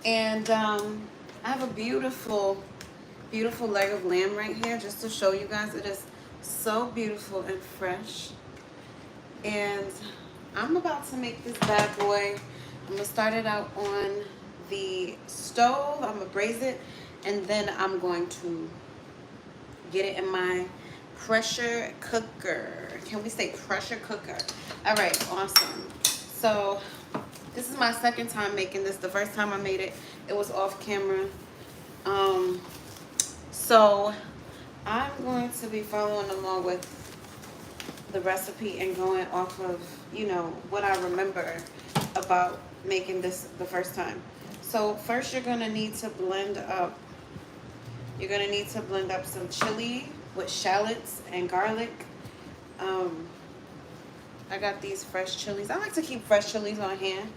And I have a beautiful, beautiful leg of lamb right here just to show you guys. It is so beautiful and fresh. And I'm about to make this bad boy. I'm gonna start it out on the stove. I'm gonna braise it, and then I'm going to get it in my pressure cooker. Can we say pressure cooker? All right, awesome. So this is my second time making this. The first time I made it, it was off camera. Um, so I'm going to be following along with the recipe and going off of, you know, what I remember about making this the first time. So first you're gonna need to blend up, some chili with shallots and garlic. Um, I got these fresh chilies. I like to keep fresh chilies on hand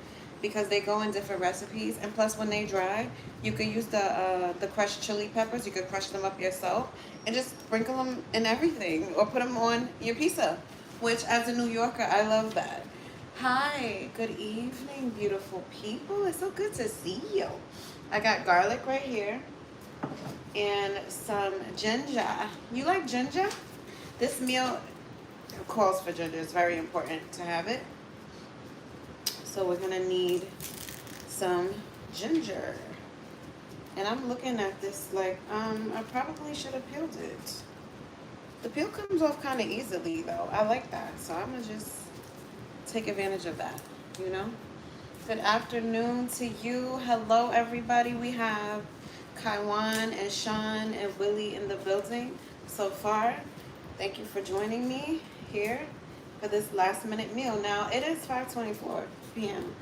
because they go in different recipes. And plus when they dry, you could use the crushed chili peppers. You could crush them up yourself and just sprinkle them in everything or put them on your pizza, which as a New Yorker, I love that. Hi, good evening, beautiful people. It's so good to see you. I got garlic right here and some ginger. You like ginger? This meal calls for ginger. It's very important to have it. So we're gonna need some ginger. And I'm looking at this like, I probably should have peeled it. The peel comes off kind of easily though. I like that. So I'm gonna just take advantage of that, you know? Good afternoon to you. Hello everybody. We have Kaiwan and Sean and Willie in the building so far. Thank you for joining me here for this last minute meal. Now it is 5:24 p.m.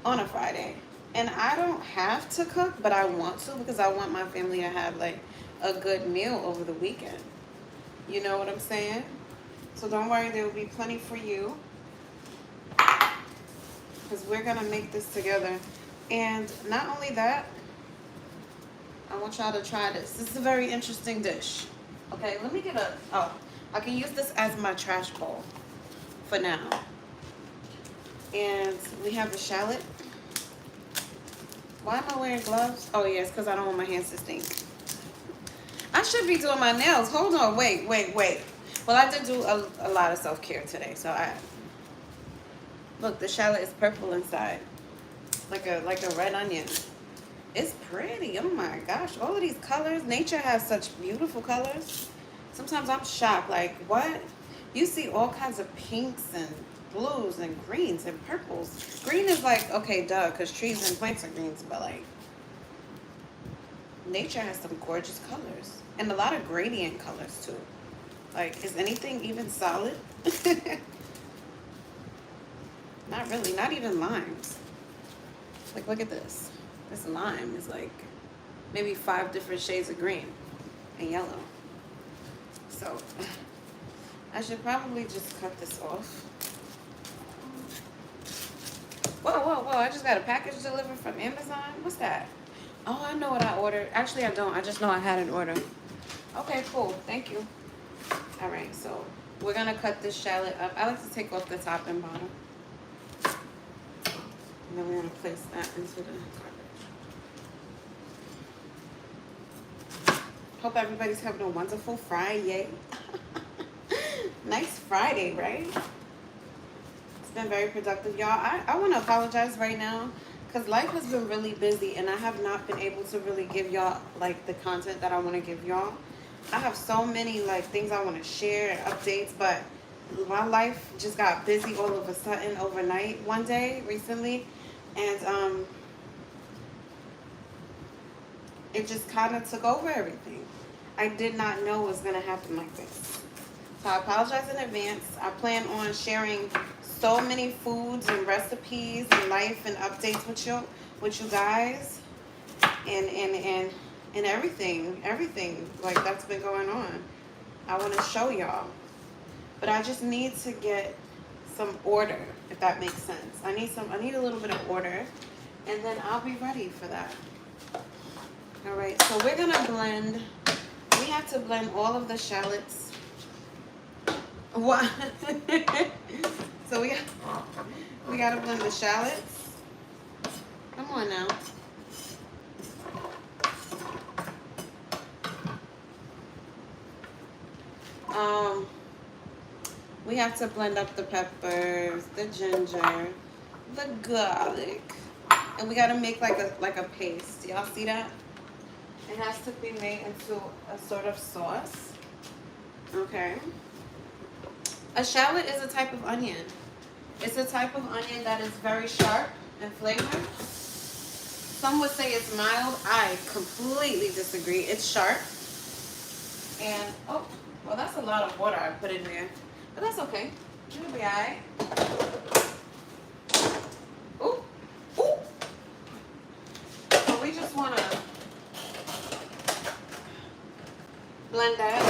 on a Friday. And I don't have to cook, but I want to because I want my family to have like a good meal over the weekend. You know what I'm saying? So don't worry, there will be plenty for you because we're gonna make this together. And not only that, I want y'all to try this. This is a very interesting dish. Okay, let me get I can use this as my trash bowl for now. And we have the shallot. Why am I wearing gloves? Oh yes, because I don't want my hands to stink. I should be doing my nails. Hold on, wait. Well, I did do a lot of self-care today, so look, the shallot is purple inside, like a red onion. It's pretty. Oh my gosh, all of these colors. Nature has such beautiful colors. Sometimes I'm shocked. Like, what? You see all kinds of pinks and blues and greens and purples. Green is like, okay, duh, because trees and plants are greens, but like, nature has some gorgeous colors and a lot of gradient colors too. Like, is anything even solid? Not really, not even limes. Like, look at this. This lime is like maybe 5 different shades of green and yellow. So I should probably just cut this off. Whoa, I just got a package delivered from Amazon. What's that? Oh, I know what I ordered. Actually, I don't. I just know I had an order. Okay, cool. Thank you. All right, so we're going to cut this shallot up. I like to take off the top and bottom. And then we're going to place that into the garbage. Hope everybody's having a wonderful Friday. Nice Friday, right? It's been very productive, y'all. I want to apologize right now because life has been really busy and I have not been able to really give y'all like the content that I want to give y'all. I have so many like things I want to share and updates, but my life just got busy all of a sudden overnight one day recently, and it just kind of took over everything. I did not know it was going to happen like this. So I apologize in advance. I plan on sharing so many foods and recipes and life and updates with you guys, and everything like that's been going on. I want to show y'all, but I just need to get some order, if that makes sense. I need a little bit of order, and then I'll be ready for that. All right, so we're gonna blend. We have to blend all of the shallots. What? So we gotta blend the shallots. Come on now. We have to blend up the peppers, the ginger, the garlic, and we gotta make like a paste. Y'all see that? It has to be made into a sort of sauce. Okay. A shallot is a type of onion. It's a type of onion that is very sharp in flavor. Some would say it's mild. I completely disagree. It's sharp. And, oh, well, that's a lot of water I put in there. But that's okay. It'll be all right. Ooh, ooh. So we just want to blend that.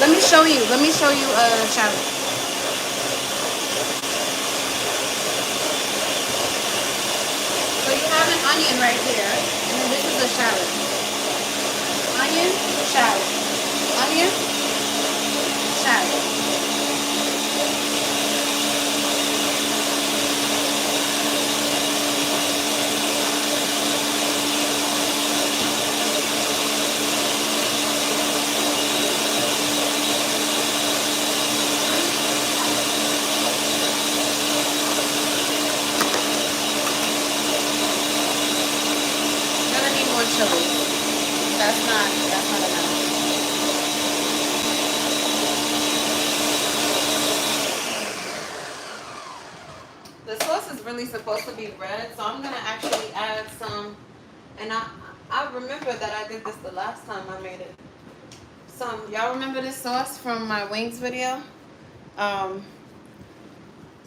Let me show you a shallot. So you have an onion right here, and then this is a shallot. Onion, shallot. Onion, shallot. Chili. That's not enough. The sauce is really supposed to be red, so I'm gonna actually add some. And I remember that I did this the last time I made it. Y'all remember this sauce from my wings video?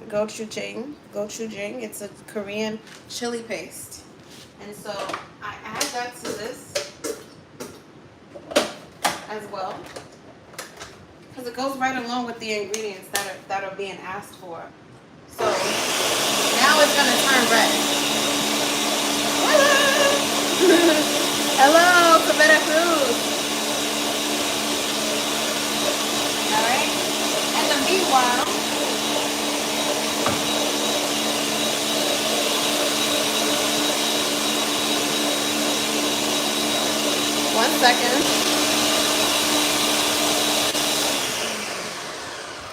Gochujang. It's a Korean chili paste. And so I add that to this as well, because it goes right along with the ingredients that are being asked for. So now it's gonna turn red. Hello, hello, Cabera Cruz. All right, and then meanwhile, one second.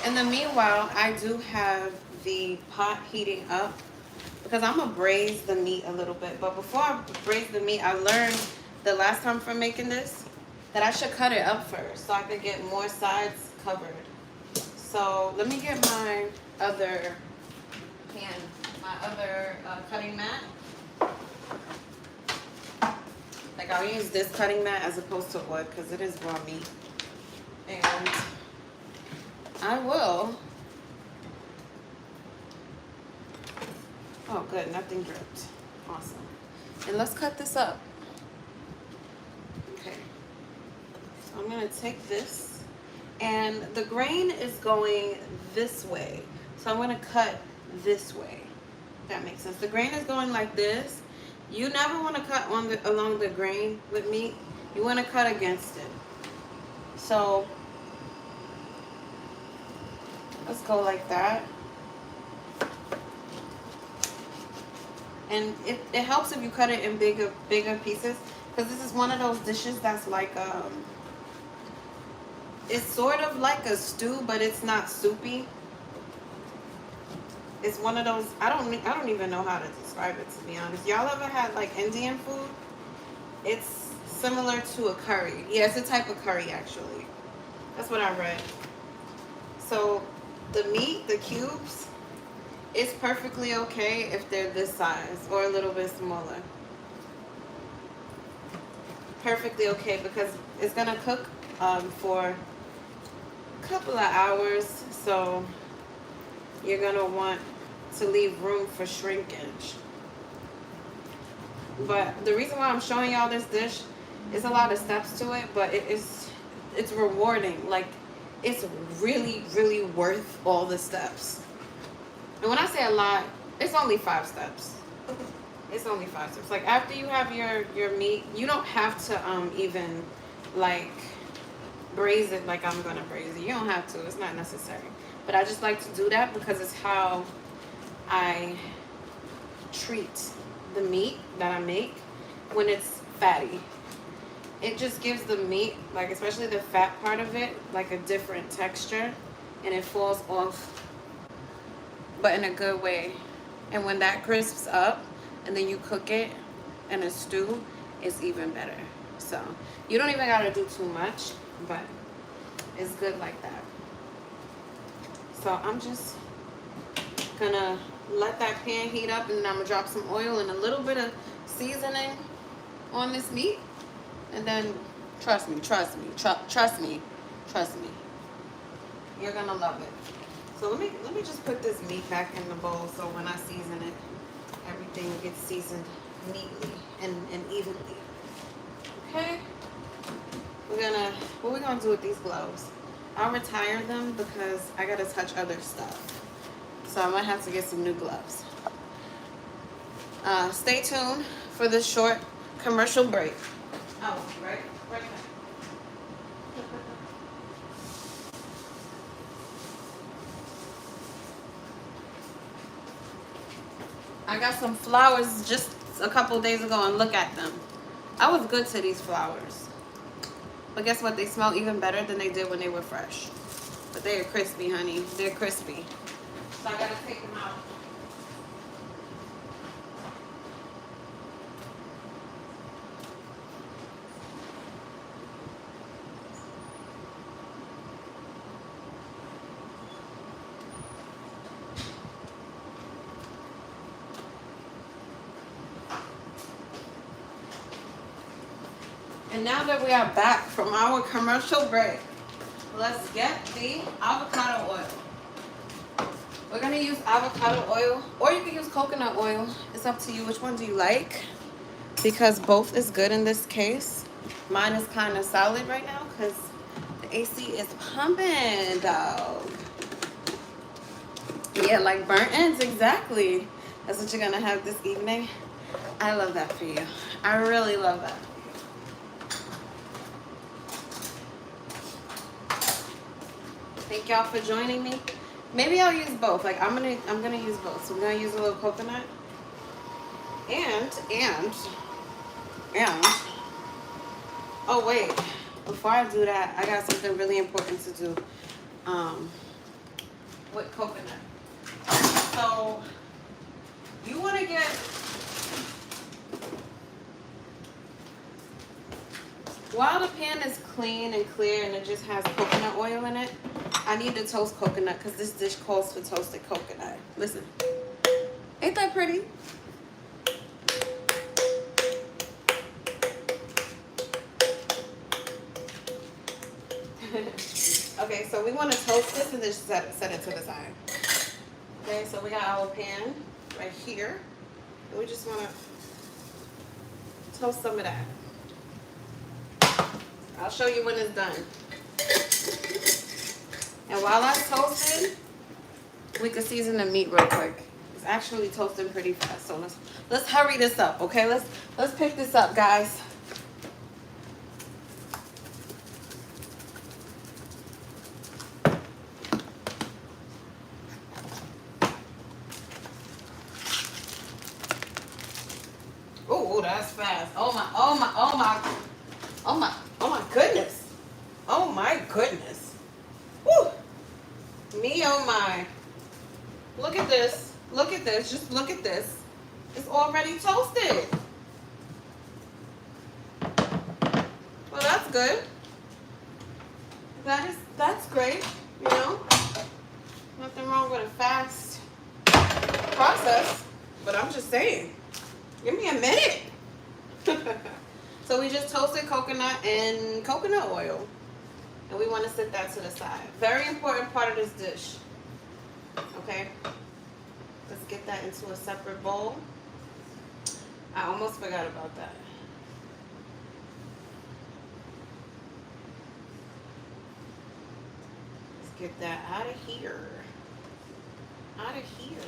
In the meanwhile, I do have the pot heating up because I'm gonna braise the meat a little bit. But before I braise the meat, I learned the last time from making this that I should cut it up first so I could get more sides covered. So let me get my other pan, my other cutting mat. Like I'll use this cutting mat as opposed to wood because it is raw meat. And I will. Oh good, nothing dripped. Awesome. And let's cut this up. Okay. So I'm gonna take this, and the grain is going this way. So I'm gonna cut this way. If that makes sense. The grain is going like this. You never want to cut along the grain with meat. You want to cut against it. So let's go like that. And it helps if you cut it in bigger pieces, because this is one of those dishes that's like it's sort of like a stew, but it's not soupy. It's one of those, I don't even know how to describe it, to be honest. Y'all ever had like Indian food? It's similar to a curry. Yeah, it's a type of curry actually. That's what I read. So the meat, the cubes, it's perfectly okay if they're this size or a little bit smaller. Perfectly okay, because it's gonna cook for a couple of hours, so you're gonna want to leave room for shrinkage. But the reason why I'm showing y'all this dish is a lot of steps to it, but it's rewarding. Like, it's really, really worth all the steps. And when I say a lot, it's only 5 steps. It's only 5 steps. Like, after you have your meat, you don't have to even like braise it like I'm gonna braise it. You don't have to. It's not necessary. But I just like to do that because it's how I treat the meat that I make when it's fatty. It just gives the meat, like especially the fat part of it, like a different texture. and it falls off, but in a good way. And when that crisps up and then you cook it in a stew, it's even better. So you don't even gotta do too much, but it's good like that. So I'm just gonna let that pan heat up, and then I'm gonna drop some oil and a little bit of seasoning on this meat, and then trust me, you're gonna love it. So let me just put this meat back in the bowl, so when I season it, everything gets seasoned neatly and evenly. Okay, what we're gonna do with these gloves, I'll retire them because I gotta touch other stuff, so I might have to get some new gloves. Stay tuned for this short commercial break. Oh, right back. I got some flowers just a couple days ago, and look at them. I was good to these flowers. But guess what? They smell even better than they did when they were fresh. But they are crispy, honey. They're crispy. So I gotta take them out. And now that we are back from our commercial break, let's get the avocado oil. We're gonna use avocado oil, or you can use coconut oil. It's up to you. Which one do you like? Because both is good in this case. Mine is kind of solid right now because the AC is pumping, dog. Yeah, like burnt ends, exactly. That's what you're gonna have this evening. I love that for you. I really love that. Thank y'all for joining me. Maybe I'll use both. Like I'm gonna use both. So we're gonna use a little coconut. And oh wait, before I do that, I got something really important to do with coconut. So you wanna get while the pan is clean and clear and it just has coconut oil in it, I need to toast coconut because this dish calls for toasted coconut. Listen, ain't that pretty? Okay, so we want to toast this and just set it to the side. Okay, so we got our pan right here. And we just want to toast some of that. I'll show you when it's done. And while that's toasting, we can season the meat real quick. It's actually toasting pretty fast, so let's hurry this up, okay? Let's pick this up, guys. Oh, that's fast. Oh my goodness. Oh my goodness. Woo. Me, oh my. Look at this. Look at this. Just look at this. It's already toasted. Well, that's good. That's great, you know. Nothing wrong with a fast process, but I'm just saying. Give me a minute. So we just toasted coconut and coconut oil. And we want to set that to the side. Very important part of this dish. Okay? Let's get that into a separate bowl. I almost forgot about that. Let's get that out of here. Out of here.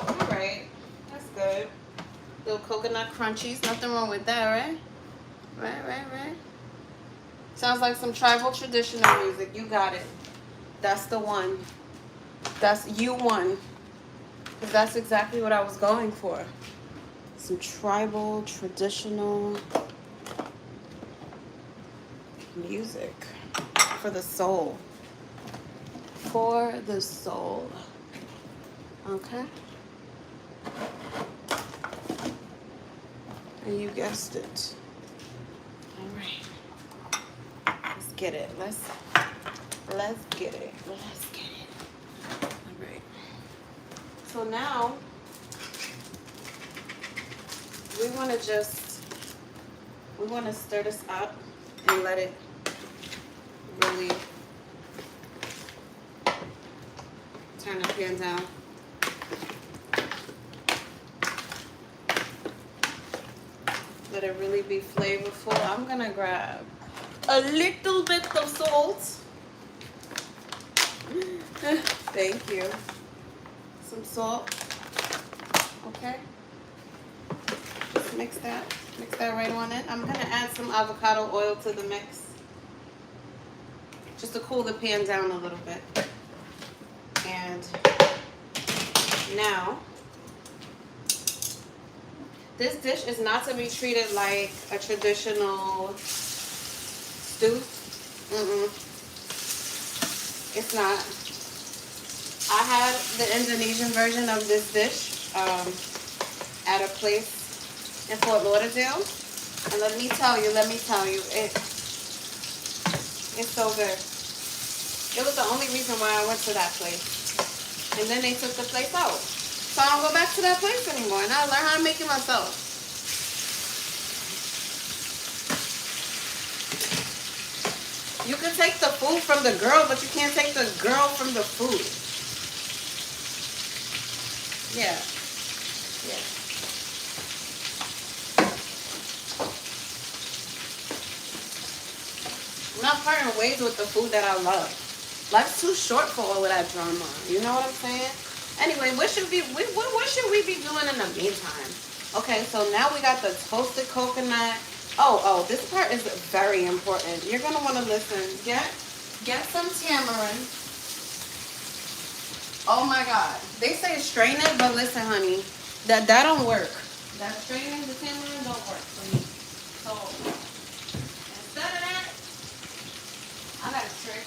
Alright. That's good. Little coconut crunchies. Nothing wrong with that, right? Right. Sounds like some tribal traditional music. You got it. That's the one. That's you won. Because that's exactly what I was going for. Some tribal traditional music for the soul. for the soul. Okay? And you guessed it. All right. Let's get it. Let's get it. Let's get it. All right. So now we want to stir this up and let it really turn the pan down. Let it really be flavorful. I'm gonna grab a little bit of salt. Thank you. Some salt. Okay. Just mix that right on in. I'm gonna add some avocado oil to the mix, just to cool the pan down a little bit. And now, this dish is not to be treated like a traditional stew. It's not. I had the Indonesian version of this dish at a place in Fort Lauderdale, and let me tell you, it's so good. It was the only reason why I went to that place, and then they took the place out, so I don't go back to that place anymore, and I learned how to make it myself. You can take the food from the girl, but you can't take the girl from the food. Yeah. I'm not parting ways with the food that I love. Life's too short for all of that drama. You know what I'm saying? Anyway, what should we be doing in the meantime? Okay, so now we got the toasted coconut. Oh, this part is very important. You're gonna want to listen. Get some tamarind. Oh my God, they say strain it, but listen, honey, that don't work. That straining the tamarind don't work for me. So instead of that, I got a trick.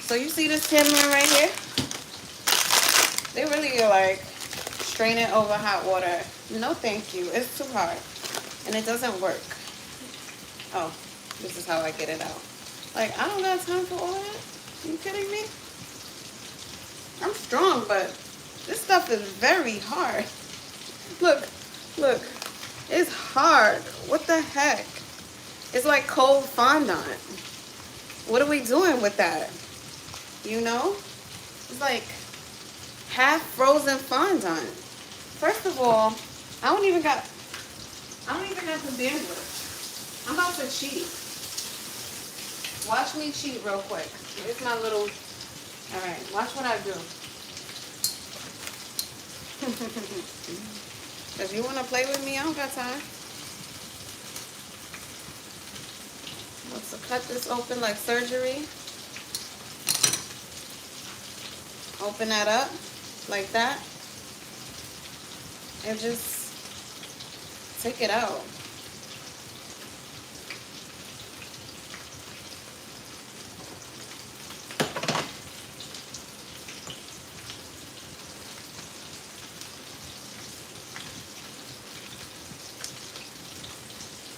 So you see this tamarind right here? They really are like, strain it over hot water. No thank you, it's too hard and it doesn't work. Oh, this is how I get it out. Like, I don't got time for all that. Are you kidding me? I'm strong, but this stuff is very hard. Look, it's hard. What the heck? It's like cold fondant. What are we doing with that? You know? It's like half frozen fondant. First of all, I don't even got the bandwidth. I'm about to cheat. Watch me cheat real quick. Here's my little, all right, watch what I do. Because you want to play with me, I don't got time. Let's cut this open like surgery. Open that up like that. And just take it out.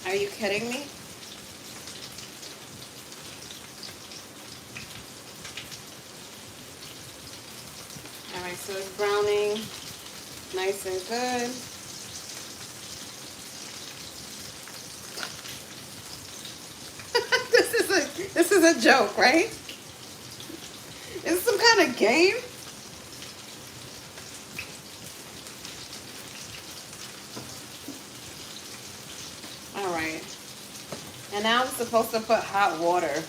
Are you kidding me? All right, so it's browning nice and good. This is a joke, right? Is this some kind of game? All right. And now I'm supposed to put hot water.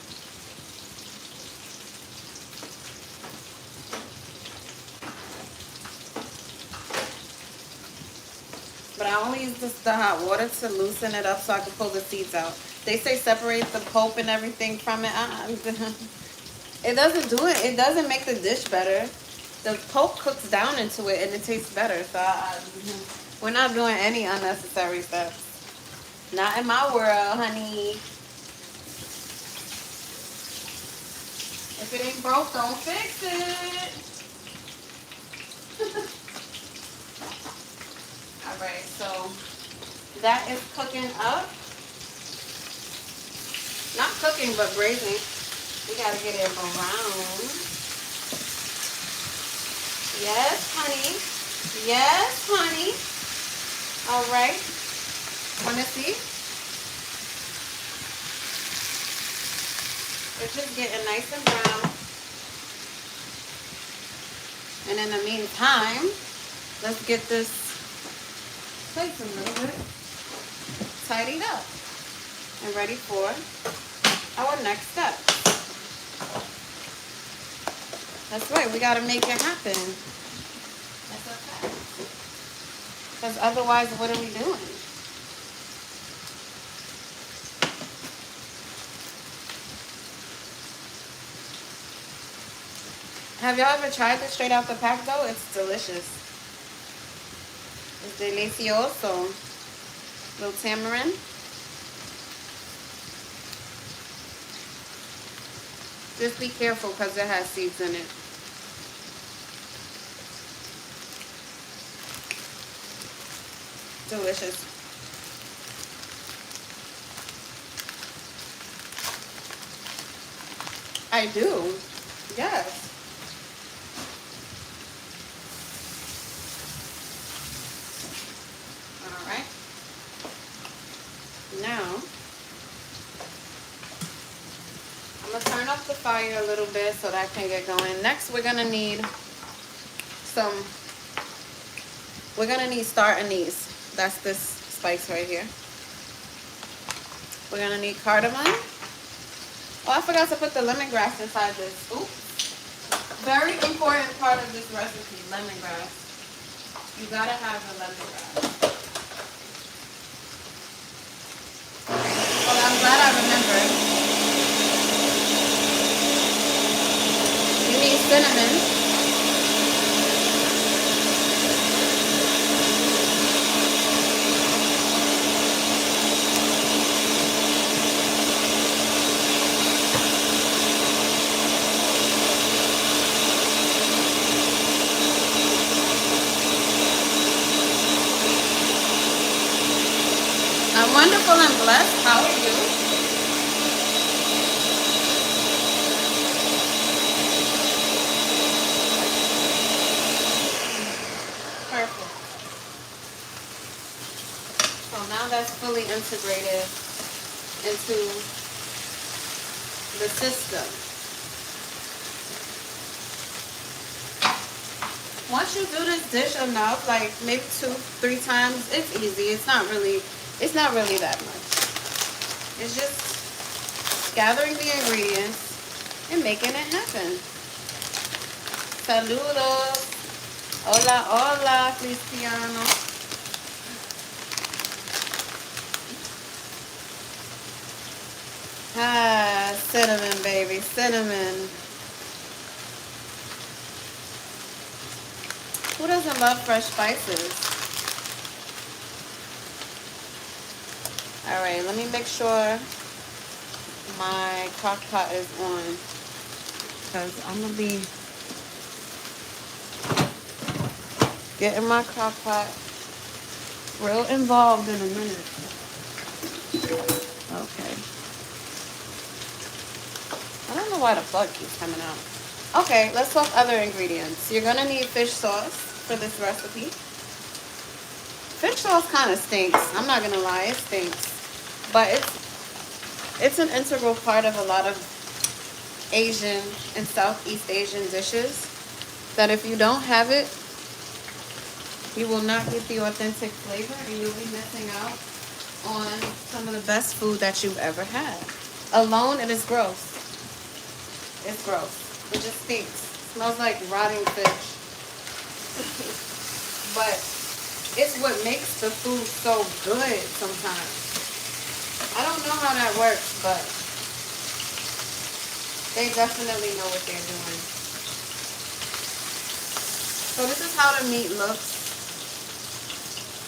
But I only use the hot water to loosen it up so I can pull the seeds out. They say separate the pulp and everything from it. It doesn't do it. It doesn't make the dish better. The pulp cooks down into it and it tastes better. So we're not doing any unnecessary steps. Not in my world, honey. If it ain't broke, don't fix it. All right, so that is cooking up. Not cooking, but braising. We gotta get it brown. Yes, honey. Yes, honey. All right. Wanna see? It's just getting nice and brown. And in the meantime, let's get this place a little bit tidied up and ready for our next step. That's right, we gotta make it happen. That's okay. Because otherwise, what are we doing? Have y'all ever tried this straight out the pack though? It's delicious. It's delicioso. Little tamarind. Just be careful because it has seeds in it. Delicious. I do. Yes. All right. Now, I'm going to turn up the fire a little bit so that can get going. Next, we're going to need star anise. That's this spice right here. We're going to need cardamom. Oh, I forgot to put the lemongrass inside this. Oops. Very important part of this recipe, lemongrass. You got to have the lemongrass. Well, I'm glad I remembered. You need cinnamon. I'm wonderful and blessed. How are you? Perfect. So now that's fully integrated into the system. Once you do this dish enough, like maybe 2-3 times, it's easy. It's not really that much. It's just gathering the ingredients and making it happen. Saludos. Hola, hola, Cristiano. Ah, cinnamon, baby, cinnamon. Who doesn't love fresh spices? All right, let me make sure my crock pot is on because I'm gonna be getting my crock pot real involved in a minute. Okay. I don't know why the plug keeps coming out. Okay, let's talk other ingredients. You're gonna need fish sauce for this recipe. Fish sauce kind of stinks. I'm not gonna lie, it stinks. But it's an integral part of a lot of Asian and Southeast Asian dishes that if you don't have it, you will not get the authentic flavor and you'll be missing out on some of the best food that you've ever had. Alone, it is gross. It's gross. It just stinks. It smells like rotting fish. But it's what makes the food so good sometimes. I don't know how that works, but they definitely know what they're doing. So this is how the meat looks.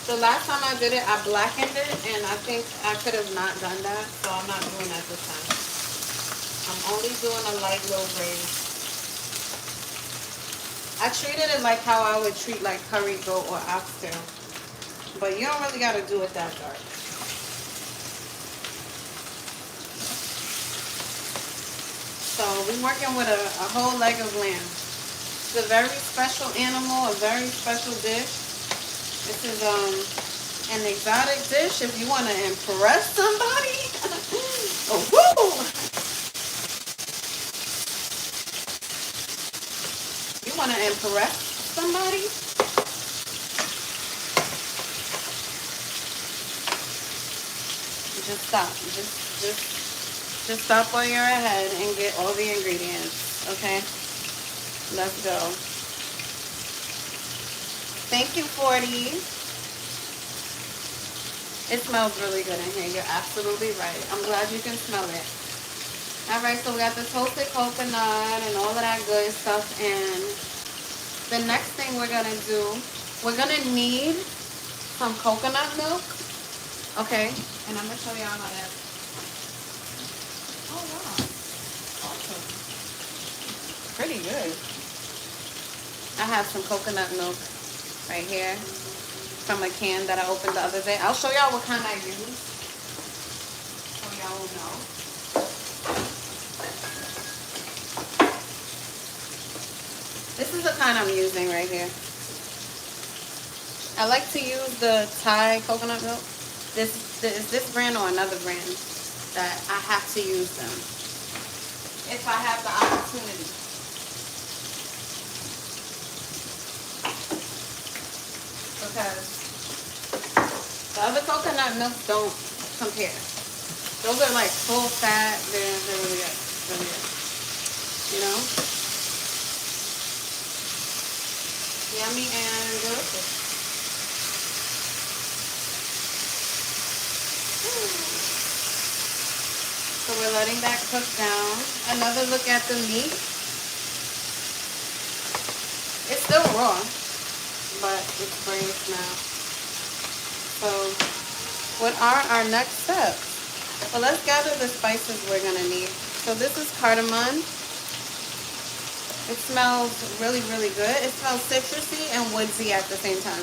The last time I did it, I blackened it, and I think I could have not done that, so I'm not doing that this time. I'm only doing a light low braise. I treated it like how I would treat like curry goat or oxtail. But you don't really got to do it that dark. So we're working with a whole leg of lamb. It's a very special animal, a very special dish. This is an exotic dish if you want to impress somebody. Oh, woo! You want to impress somebody? Just stop. Just stop while you're ahead and get all the ingredients. Okay? Let's go. Thank you, 40. It smells really good in here. You're absolutely right. I'm glad you can smell it. Alright, so we got the toasted coconut and all of that good stuff. And the next thing we're going to do, we're going to need some coconut milk. Okay? And I'm going to show y'all how that. Oh, wow. Awesome. Pretty good. I have some coconut milk right here from a can that I opened the other day. I'll show y'all what kind I use so y'all will know. This is the kind I'm using right here. I like to use the Thai coconut milk. This brand or another brand that I have to use them if I have the opportunity. Because the other coconut milks don't compare. Those are like full fat. They're really good. Really good. You know? Yummy and delicious. So we're letting that cook down. Another look at the meat. It's still raw, but it's braised now. So what are our next steps? Well, let's gather the spices we're gonna need. So this is cardamom. It smells really, really good. It smells citrusy and woodsy at the same time.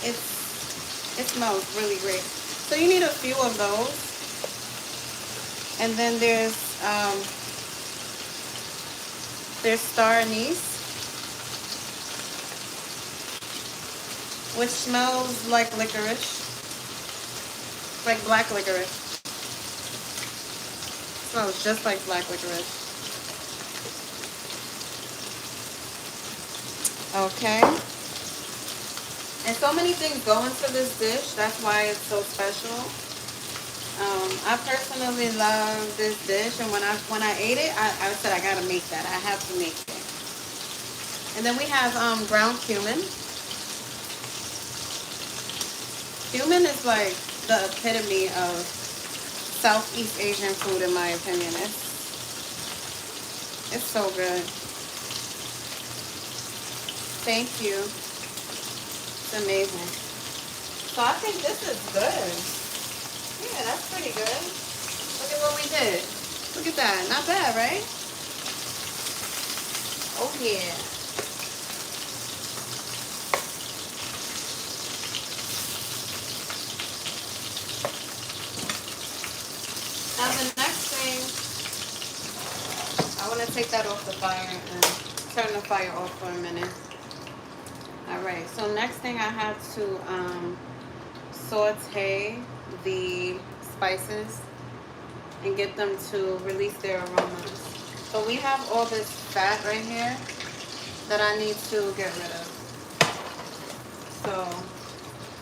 It smells really great. So you need a few of those. And then there's star anise, which smells like licorice, like black licorice. It smells just like black licorice. Okay. And so many things go into this dish. That's why it's so special. I personally love this dish, and when I ate it, I said I gotta make that. I have to make it. And then we have ground cumin. Cumin is like the epitome of Southeast Asian food, in my opinion. It's so good. Thank you. It's amazing. So I think this is good. Yeah, that's pretty good. Look at what we did. Look at that. Not bad, right? Oh, yeah. Now the next thing, I want to take that off the fire and turn the fire off for a minute. Alright, so next thing I have to saute the spices and get them to release their aromas. So we have all this fat right here that I need to get rid of. So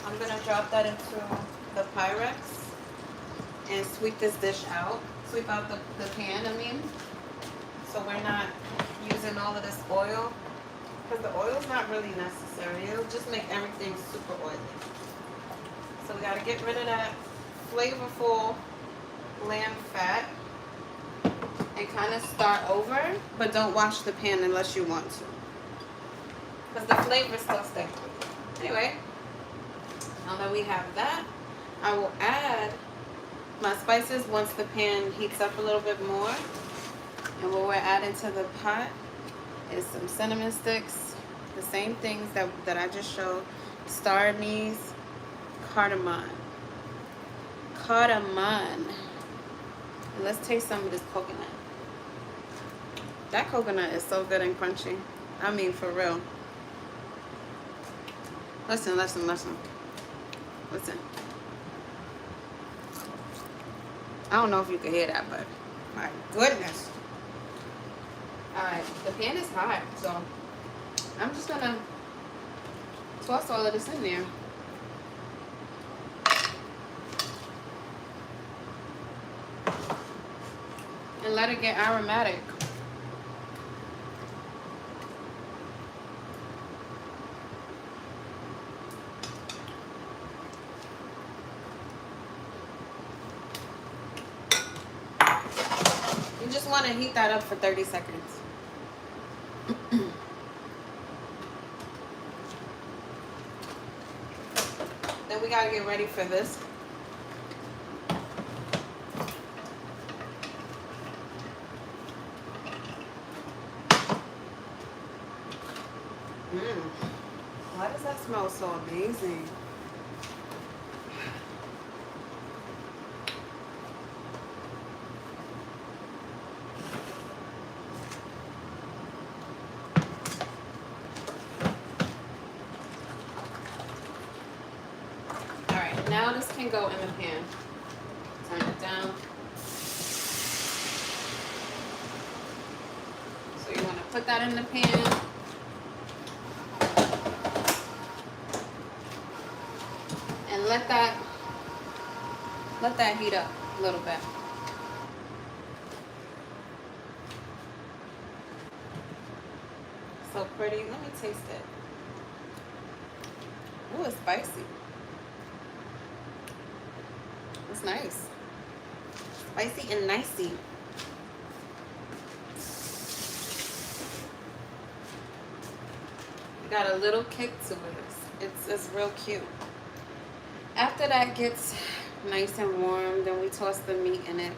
I'm going to drop that into the Pyrex and sweep this dish out. Sweep out the pan, I mean. So we're not using all of this oil, because the oil's not really necessary. It'll just make everything super oily. So we got to get rid of that flavorful lamb fat and kind of start over, but don't wash the pan unless you want to, because the flavor still stays. Anyway, now that we have that, I will add my spices once the pan heats up a little bit more. And what we're adding to the pot is some cinnamon sticks, the same things that I just showed, star anise, cardamom. And let's taste some of this coconut. That coconut is so good and crunchy. I mean, for real. Listen. I don't know if you can hear that, but my goodness. Alright, the pan is hot, so I'm just gonna toss all of this in there. And let it get aromatic. You just want to heat that up for 30 seconds. Then we gotta get ready for this. Why does that smell so amazing? Alright, now this can go in the pan. Turn it down. So you want to put that in the pan. Let that heat up a little bit. So pretty. Let me taste it. Ooh, it's spicy. It's nice. Spicy and nicey. It got a little kick to it. It's real cute. After that gets nice and warm, then we toss the meat in it.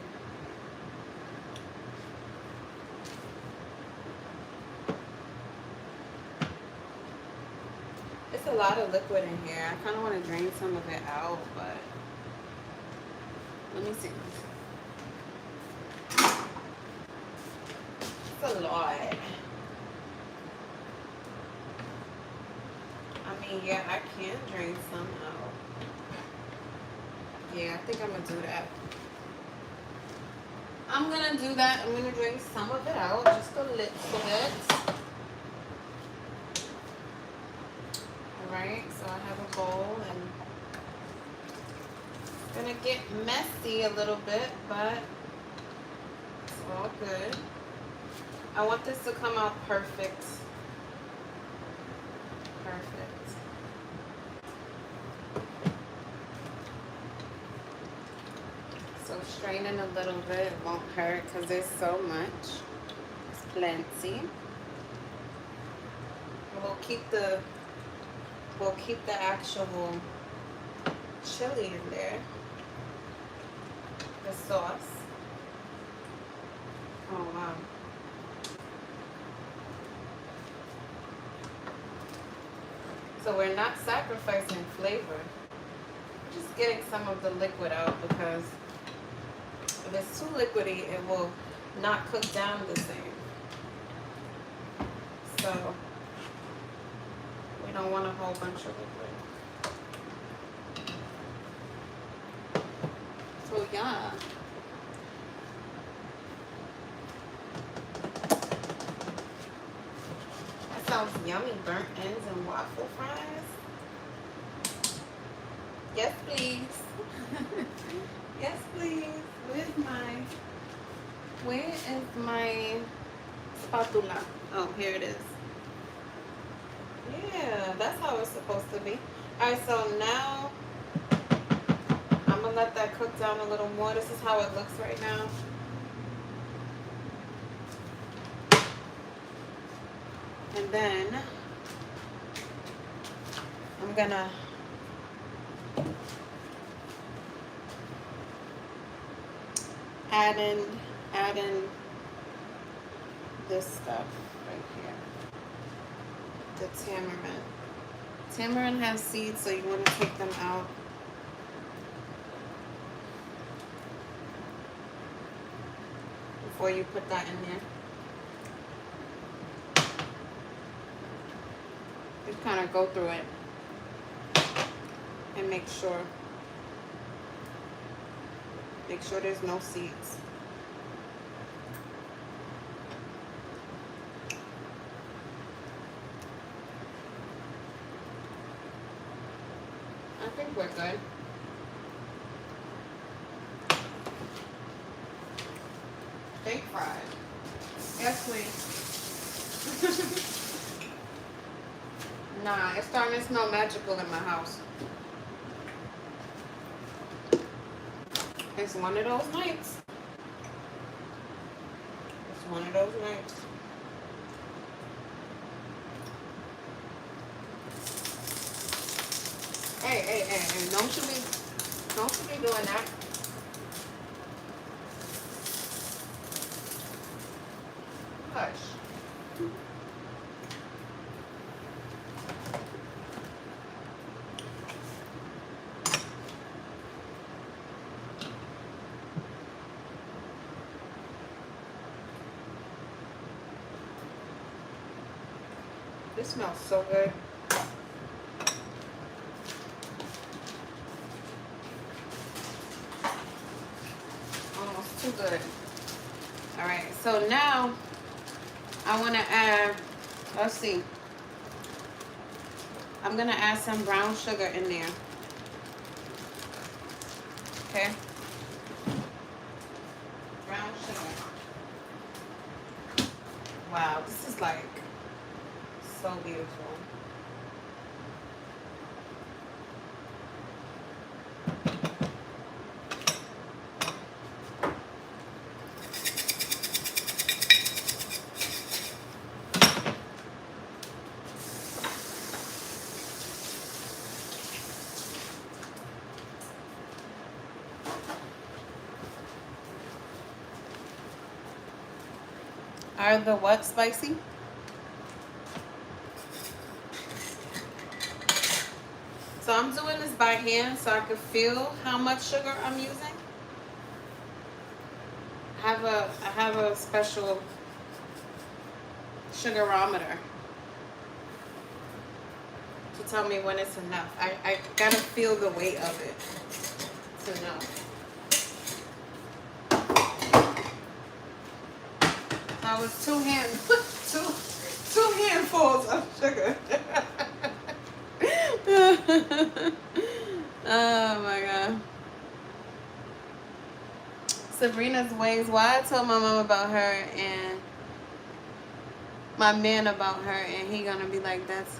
It's a lot of liquid in here. I kind of want to drain some of it out, but let me see. It's a lot. I mean, yeah, I can drain some out. Yeah, I think I'm gonna do that. I'm gonna drain some of it out, just a little bit. Alright, so I have a bowl and it's gonna get messy a little bit, but it's all good. I want this to come out perfect. Perfect. So straining a little bit won't hurt because there's so much. It's plenty. We'll keep the actual chili in there. The sauce. Oh wow. So we're not sacrificing flavor. We're just getting some of the liquid out because if it's too liquidy, it will not cook down the same. So we don't want a whole bunch of liquid. So yeah. That sounds yummy. Burnt ends and waffle fries. Yes, please. Yes, please. Where is my spatula? Oh, here it is. Yeah, that's how it's supposed to be. Alright, so now I'm gonna let that cook down a little more. This is how it looks right now. And then I'm gonna add in this stuff right here. The tamarind. Tamarind has seeds, so you want to take them out. Before you put that in there. Just kind of go through it and make sure there's no seeds. I think we're good. Steak fried. Yes, please. Nah, it's starting to smell magical in my house. It's one of those nights. It's one of those nights. Hey, don't you be doing that. Hush. This smells so good. Almost too good. Alright, so now I want to add, let's see. I'm going to add some brown sugar in there. Okay? Brown sugar. Wow, this is like so beautiful. Are the what spicy? So I'm doing this by hand so I can feel how much sugar I'm using. I have a special sugarometer to tell me when it's enough. I gotta feel the weight of it to know. That was two handfuls of sugar. Oh my god. Sabrina's ways. Why I told my mom about her and my man about her, and he gonna be like, that's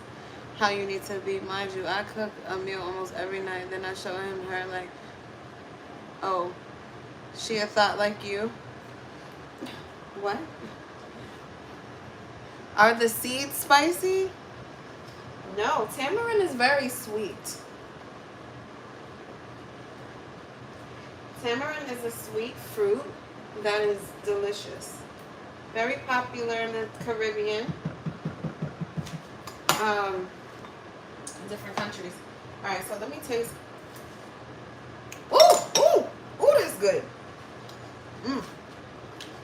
how you need to be. Mind you, I cook a meal almost every night. Then I show him her like, oh, she a thought like you. What? Are the seeds spicy? No, tamarind is very sweet. Tamarind is a sweet fruit that is delicious. Very popular in the Caribbean. Different countries. Alright, so let me taste. Ooh, that's good.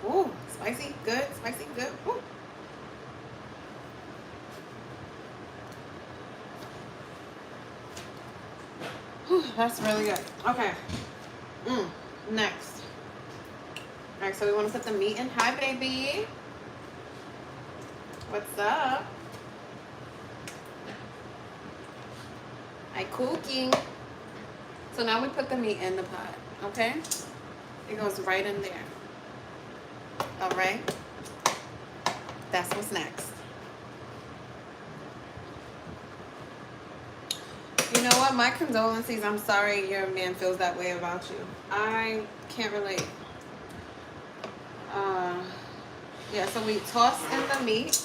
Ooh, spicy, good, spicy, good. Ooh. That's really good. Okay. Next. Alright, so we want to put the meat in. Hi, baby. What's up? I cooking. So now we put the meat in the pot. Okay? It goes right in there. Alright? That's what's next. You know what? My condolences. I'm sorry your man feels that way about you. I can't relate. Yeah, so we toss in the meat.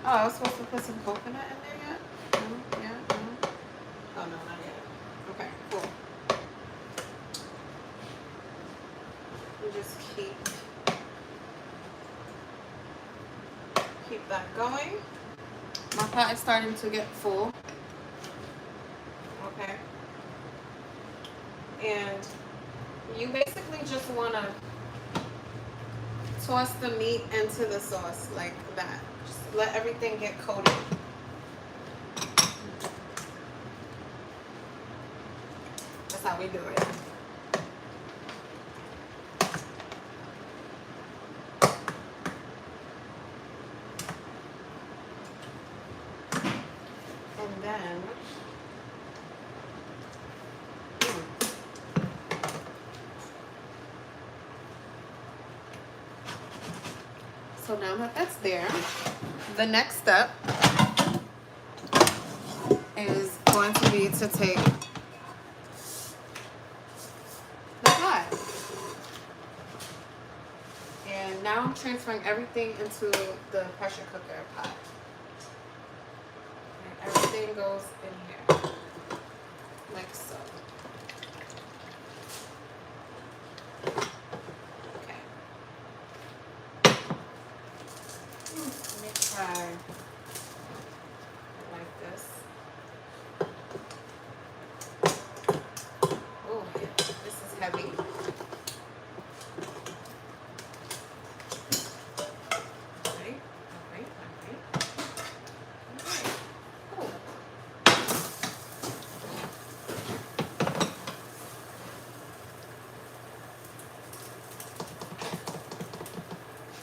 Oh, I was supposed to put some coconut in there yet? No? Yeah? No? Oh, no, not yet. Okay, cool. that going. My pot is starting to get full. Okay. And you basically just want to toss the meat into the sauce like that. Just let everything get coated. That's how we do it. And then so now that that's there, the next step is going to be to take the pot. And now I'm transferring everything into the pressure cooker pot. And everything goes in here, like so. Okay. Let me try like this. Oh, this is heavy.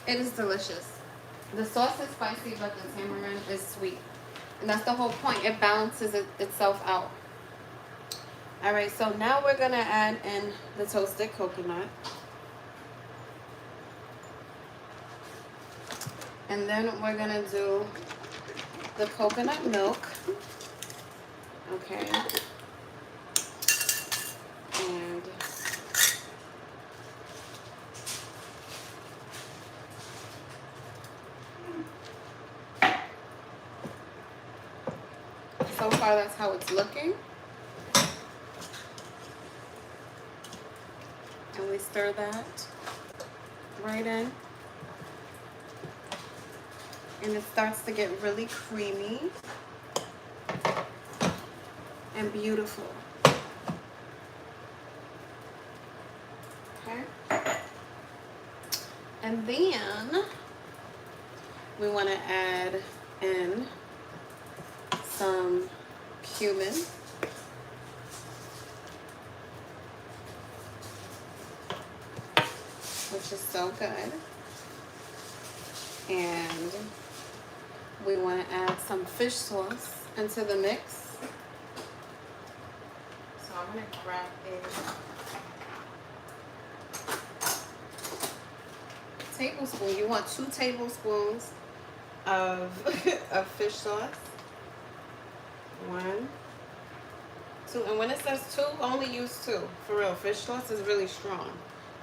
It is delicious. The sauce is spicy, but the tamarind is sweet. And that's the whole point. It balances itself out. All right, so now we're going to add in the toasted coconut. And then we're going to do the coconut milk. Okay. And so far, that's how it's looking. And we stir that right in. And it starts to get really creamy and beautiful. Okay. And then we want to add in some cumin. Which is so good. And we want to add some fish sauce into the mix. So I'm going to grab a tablespoon. You want 2 tablespoons of fish sauce. 1, 2. And when it says 2, only use 2. For real, fish sauce is really strong.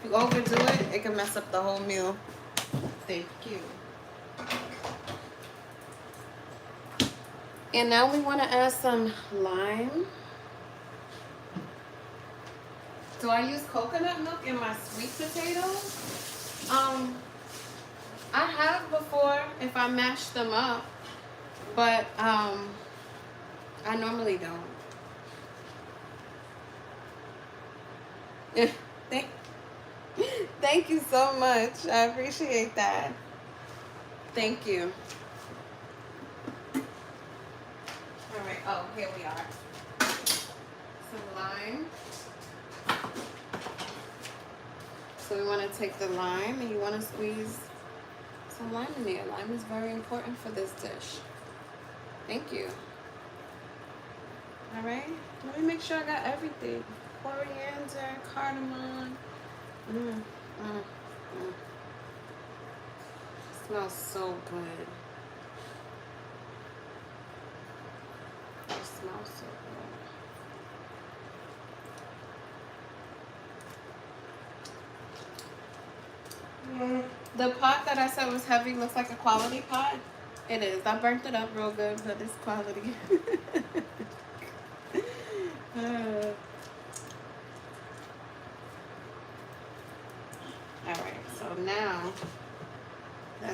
If you overdo it, it can mess up the whole meal. Thank you. And now we want to add some lime. Do I use coconut milk in my sweet potatoes? I have before if I mash them up, but I normally don't. Thank you so much. I appreciate that. Thank you. All right. Oh, here we are. Some lime. So we want to take the lime and you want to squeeze some lime in there. Lime is very important for this dish. Thank you. All right. Let me make sure I got everything. Coriander, cardamom. Smells so good. It smells so good. The pot that I said was heavy looks like a quality pot. It is. I burnt it up real good, but it's quality. Alright, so now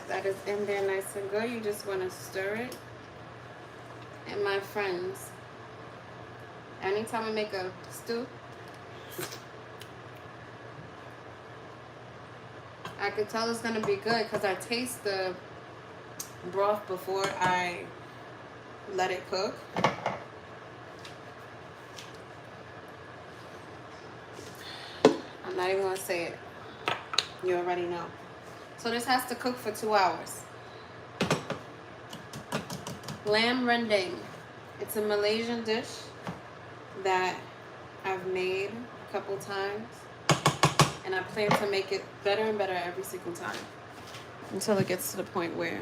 that is in there nice and good. You just want to stir it. And my friends, anytime I make a stew, I could tell it's going to be good because I taste the broth before I let it cook. I'm not even going to say it. You already know. So this has to cook for 2 hours. Lamb rendang. It's a Malaysian dish that I've made a couple times. And I plan to make it better and better every single time. Until it gets to the point where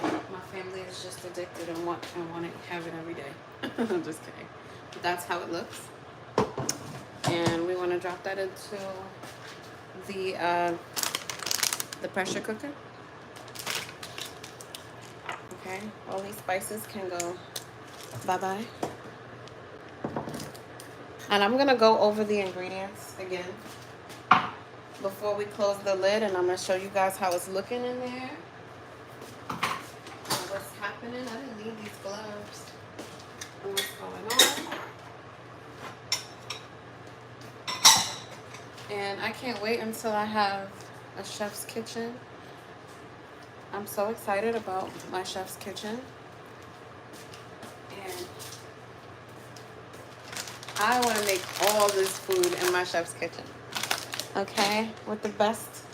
my family is just addicted and want to have it every day. I'm just kidding. But that's how it looks. And we want to drop that into the pressure cooker. Okay, all these spices can go bye-bye. And I'm gonna go over the ingredients again before we close the lid, and I'm gonna show you guys how it's looking in there. What's happening? I didn't need these gloves. And what's going on? And I can't wait until I have a chef's kitchen. I'm so excited about my chef's kitchen. And I want to make all this food in my chef's kitchen. Okay? With the best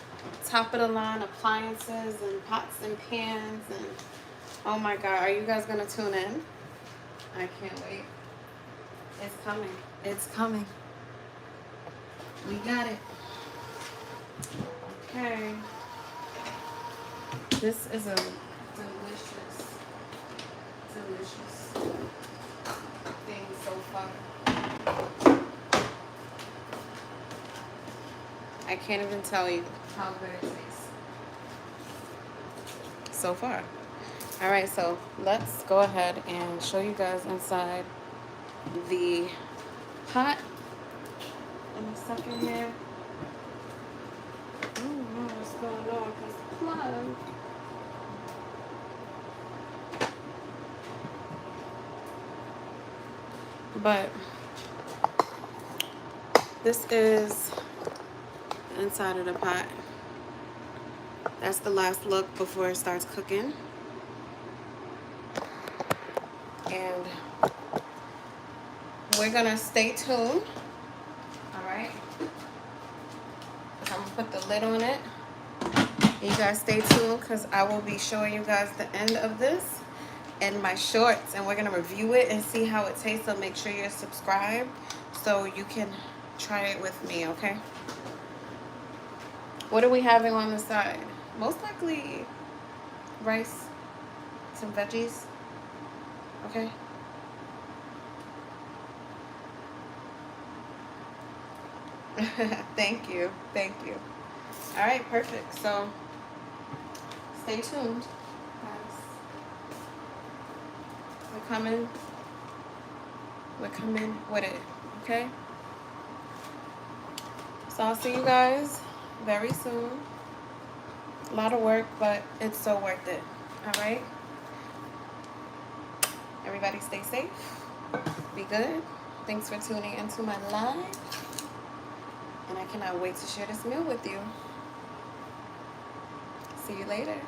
top of the line appliances and pots and pans. And oh my God, are you guys going to tune in? I can't wait. It's coming. It's coming. We got it. Okay. This is a delicious thing so far. I can't even tell you how good it tastes so far. All right, so let's go ahead and show you guys inside the pot in a second here. I don't know what's going on because the plug. But this is inside of the pot. That's the last look before it starts cooking. And we're gonna stay tuned. Alright. I'm gonna put the lid on it. You guys stay tuned because I will be showing you guys the end of this and my shorts, and we're gonna review it and see how it tastes. So make sure you're subscribed so you can try it with me, okay? What are we having on the side? Most likely rice, some veggies, okay? Thank you. All right, perfect. So stay tuned, guys. We're coming with it, okay? So I'll see you guys very soon. A lot of work, but it's so worth it. All right? Everybody stay safe. Be good. Thanks for tuning into my live. And I cannot wait to share this meal with you. See you later.